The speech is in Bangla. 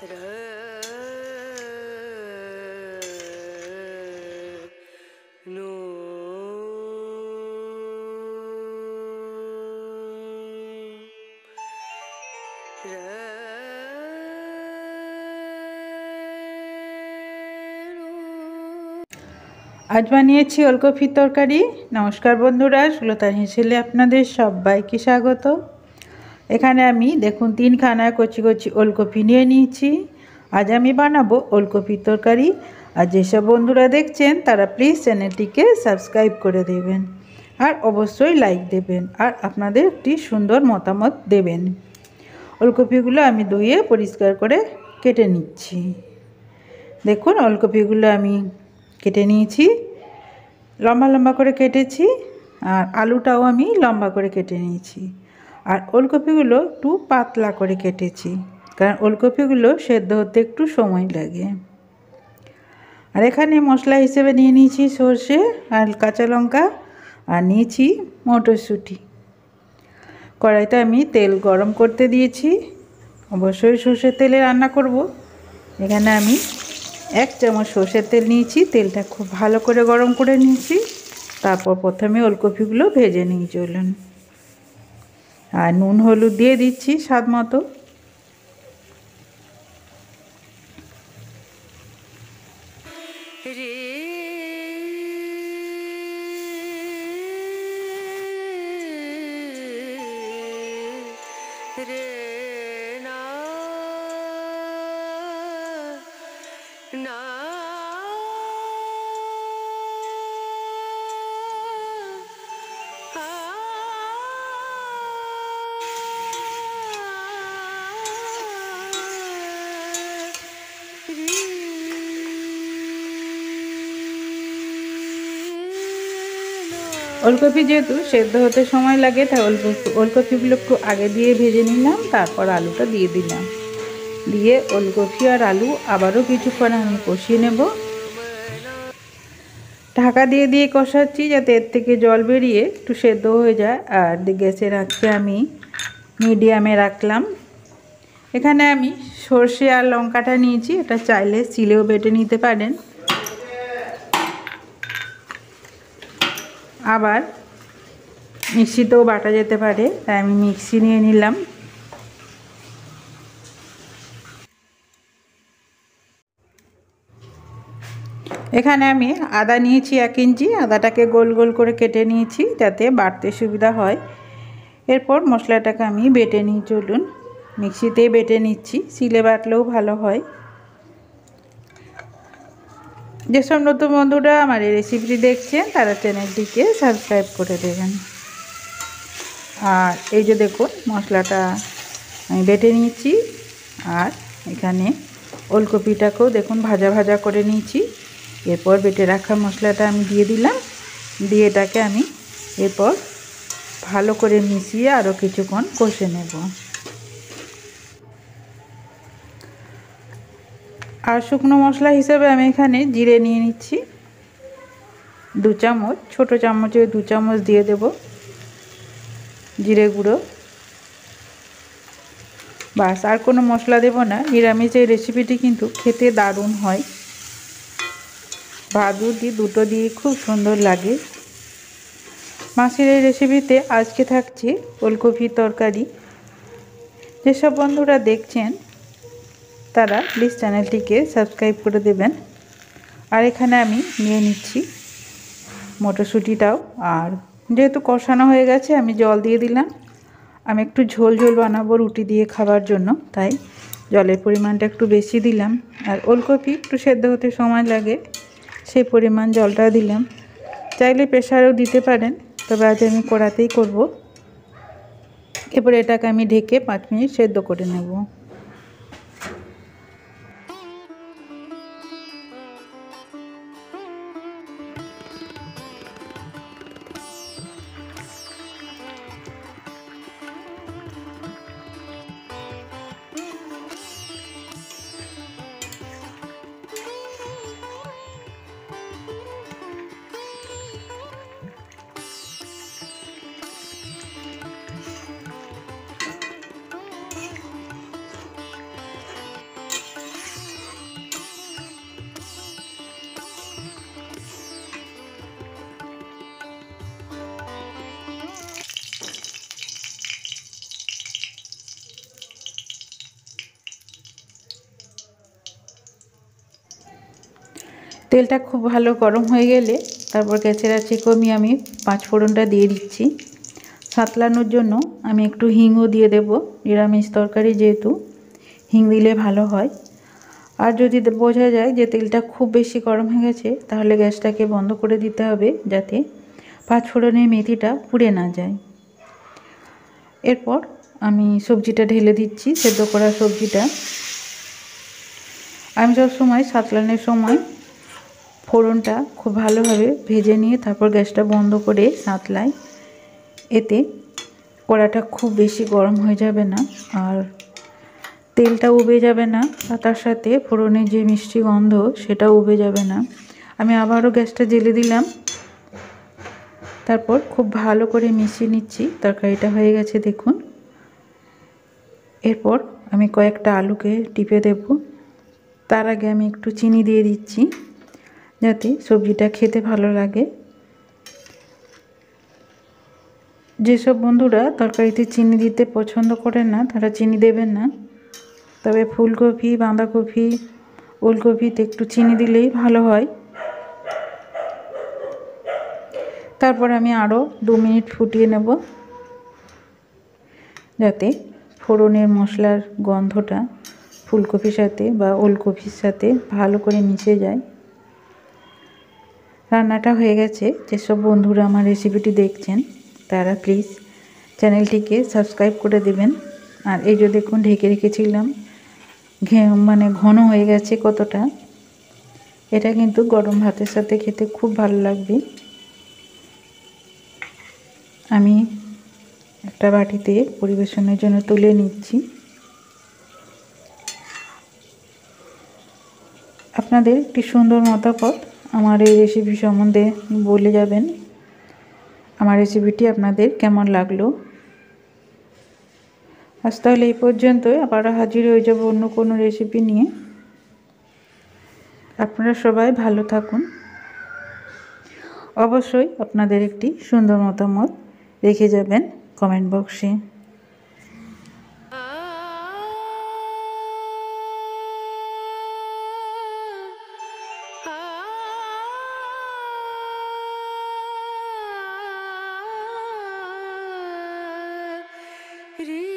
आज বানিয়েছি ওলকপির তরকারি। নমস্কার বন্ধুরা, সুলতান হেসেলে আপনাদের সবাইকে স্বাগত। এখানে আমি দেখুন 3খানা কচি কচি ওলকপি নিয়ে নিয়েছি। আজ আমি বানাবো ওলকপির তরকারি। আর যেসব বন্ধুরা দেখছেন তারা প্লিজ চ্যানেলটিকে সাবস্ক্রাইব করে দেবেন আর অবশ্যই লাইক দেবেন আর আপনাদের একটি সুন্দর মতামত দেবেন। ওলকপিগুলো আমি ধুয়ে পরিষ্কার করে কেটে নিচ্ছি। দেখুন ওলকপিগুলো আমি কেটে নিয়েছি, লম্বা লম্বা করে কেটেছি। আর আলুটাও আমি লম্বা করে কেটে নিয়েছি। আর ওলকপিগুলো একটু পাতলা করে কেটেছি, কারণ ওলকপিগুলো সেদ্ধ হতে একটু সময় লাগে। আর এখানে মশলা হিসেবে নিয়ে নিয়েছি সর্ষে আর কাঁচা লঙ্কা, আর নিয়েছি মটরশুঁটি। কড়াইতে আমি তেল গরম করতে দিয়েছি। অবশ্যই সর্ষের তেলে রান্না করব। এখানে আমি 1 চামচ সর্ষের তেল নিয়েছি। তেলটা খুব ভালো করে গরম করে নিয়েছি। তারপর প্রথমে ওলকপিগুলো ভেজে নিয়ে চলুন। আর নুন হলুদ দিয়ে দিচ্ছি স্বাদ মতো। ওলকপি যেহেতু সেদ্ধ হতে সময় লাগে, তাই ওলকপিগুলো একটু আগে দিয়ে ভেজে নিলাম। তারপর আলুটা দিয়ে দিলাম। দিয়ে ওলকপি আর আলু আবারও কিছুক্ষণ আমি কষিয়ে নেব। ঢাকা দিয়ে দিয়ে কষাচ্ছি যাতে এর থেকে জল বেরিয়ে একটু সেদ্ধ হয়ে যায়। আর গ্যাসের আঁচকে আমি মিডিয়ামে রাখলাম। এখানে আমি সর্ষে আর লঙ্কাটা নিয়েছি। এটা চাইলে শিলেও বেটে নিতে পারেন, আবার মিক্সিতেও বাটা যেতে পারে, তাই আমি মিক্সি নিয়ে নিলাম। এখানে আমি আদা নিয়েছি 1 ইঞ্চি। আদাটাকে গোল গোল করে কেটে নিয়েছি যাতে বাটতে সুবিধা হয়। এরপর মশলাটাকে আমি বেটে নিয়ে চলুন। মিক্সিতেই বেটে নিচ্ছি, শিলে বাটলেও ভালো হয়। যেসব নতুন বন্ধুরা আমার এই রেসিপিটি দেখছেন তারা চ্যানেলটিকে সাবস্ক্রাইব করে দেবেন। আর এই যে দেখুন মশলাটা আমি বেটে নিয়েছি। আর এখানে ওলকপিটাকেও দেখুন ভাজা ভাজা করে নিয়েছি। এরপর বেটে রাখা মশলাটা আমি দিয়ে দিলাম। দিয়ে এটাকে আমি এরপর ভালো করে মিশিয়ে আরও কিছুক্ষণ কষে নেব। আর শুকনো মশলা হিসেবে আমি এখানে জিরে নিয়ে নিচ্ছি 2 চামচ। ছোটো চামচে 2 চামচ দিয়ে দেব জিরে গুঁড়ো। বাস, আর কোনো মশলা দেব না। নিরামিষ এই রেসিপিটি কিন্তু খেতে দারুণ হয়। ভাত রুটি দুটো দিয়ে খুব সুন্দর লাগে। মাছের এই রেসিপিতে আজকে থাকছে ওলকপির তরকারি। যেসব বন্ধুরা দেখছেন তারা প্লিজ চ্যানেলটিকে সাবস্ক্রাইব করে দেবেন। আর এখানে আমি নিয়ে নিচ্ছি মটরশুঁটিটাও। আর যেহেতু কষানো হয়ে গেছে আমি জল দিয়ে দিলাম। আমি একটু ঝোল ঝোল বানাবো রুটি দিয়ে খাবার জন্য, তাই জলের পরিমাণটা একটু বেশি দিলাম। আর ওলকপি একটু সেদ্ধ হতে সময় লাগে, সেই পরিমাণ জলটা দিলাম। চাইলে প্রেসারেও দিতে পারেন, তবে আজ আমি কড়াতেই করব। এরপর এটাকে আমি ঢেকে 5 মিনিট সেদ্ধ করে নেব। তেলটা খুব ভালো গরম হয়ে গেলে তারপর গ্যাসের আঁচে কমিয়ে আমি 5 ফোড়নটা দিয়ে দিচ্ছি। সাতলানোর জন্য আমি একটু হিংও দিয়ে দেব, নিরামিষ তরকারি যেহেতু হিং দিলে ভালো হয়। আর যদি বোঝা যায় যে তেলটা খুব বেশি গরম হয়ে গেছে তাহলে গ্যাসটাকে বন্ধ করে দিতে হবে, যাতে 5 ফোড়নের মেথিটা পুড়ে না যায়। এরপর আমি সবজিটা ঢেলে দিচ্ছি, সেদ্ধ করা সবজিটা। আমি সবসময় সাতলানোর সময় ফোড়নটা খুব ভালোভাবে ভেজে নিয়ে তারপর গ্যাসটা বন্ধ করে সাঁতলাই। এতে কড়াটা খুব বেশি গরম হয়ে যাবে না আর তেলটা উবে যাবে না, আর তার সাথে ফোড়নের যে মিষ্টি গন্ধ সেটাও উবে যাবে না। আমি আবারও গ্যাসটা জ্বেলে দিলাম, তারপর খুব ভালো করে মিশিয়ে নিচ্ছি। তরকারিটা হয়ে গেছে দেখুন। এরপর আমি কয়েকটা আলুকে টিপে দেব। তার আগে আমি একটু চিনি দিয়ে দিচ্ছি যাতে সবজিটা খেতে ভালো লাগে। যেসব বন্ধুরা তরকারিতে চিনি দিতে পছন্দ করেন না তারা চিনি দেবেন না, তবে ফুলকপি, বাঁধাকপি, ওলকপিতে একটু চিনি দিলেই ভালো হয়। তারপর আমি আরও 2 মিনিট ফুটিয়ে নেব যাতে ফোড়নের মশলার গন্ধটা ফুলকপির সাথে বা ওলকপির সাথে ভালো করে মিশে যায়। রান্নাটা হয়ে গেছে। যেসব বন্ধুরা আমার রেসিপিটি দেখছেন তারা প্লিজ চ্যানেলটিকে সাবস্ক্রাইব করে দেবেন। আর এই যে দেখুন ঢেকে রেখেছিলাম, মানে ঘন হয়ে গেছে কতটা। এটা কিন্তু গরম ভাতের সাথে খেতে খুব ভালো লাগবে। আমি একটা বাটিতে পরিবেশনের জন্য তুলে নিচ্ছি। আপনাদের একটি সুন্দর মতামত আমার এই রেসিপি সম্বন্ধে বলে যাবেন। আমার রেসিপিটি আপনাদের কেমন লাগলো। আজ তাহলে এই পর্যন্তই, আবার হাজির হয়ে যাব অন্য কোনো রেসিপি নিয়ে। আপনারা সবাই ভালো থাকুন। অবশ্যই আপনাদের একটি সুন্দর মতামত রেখে যাবেন কমেন্ট বক্সে। রে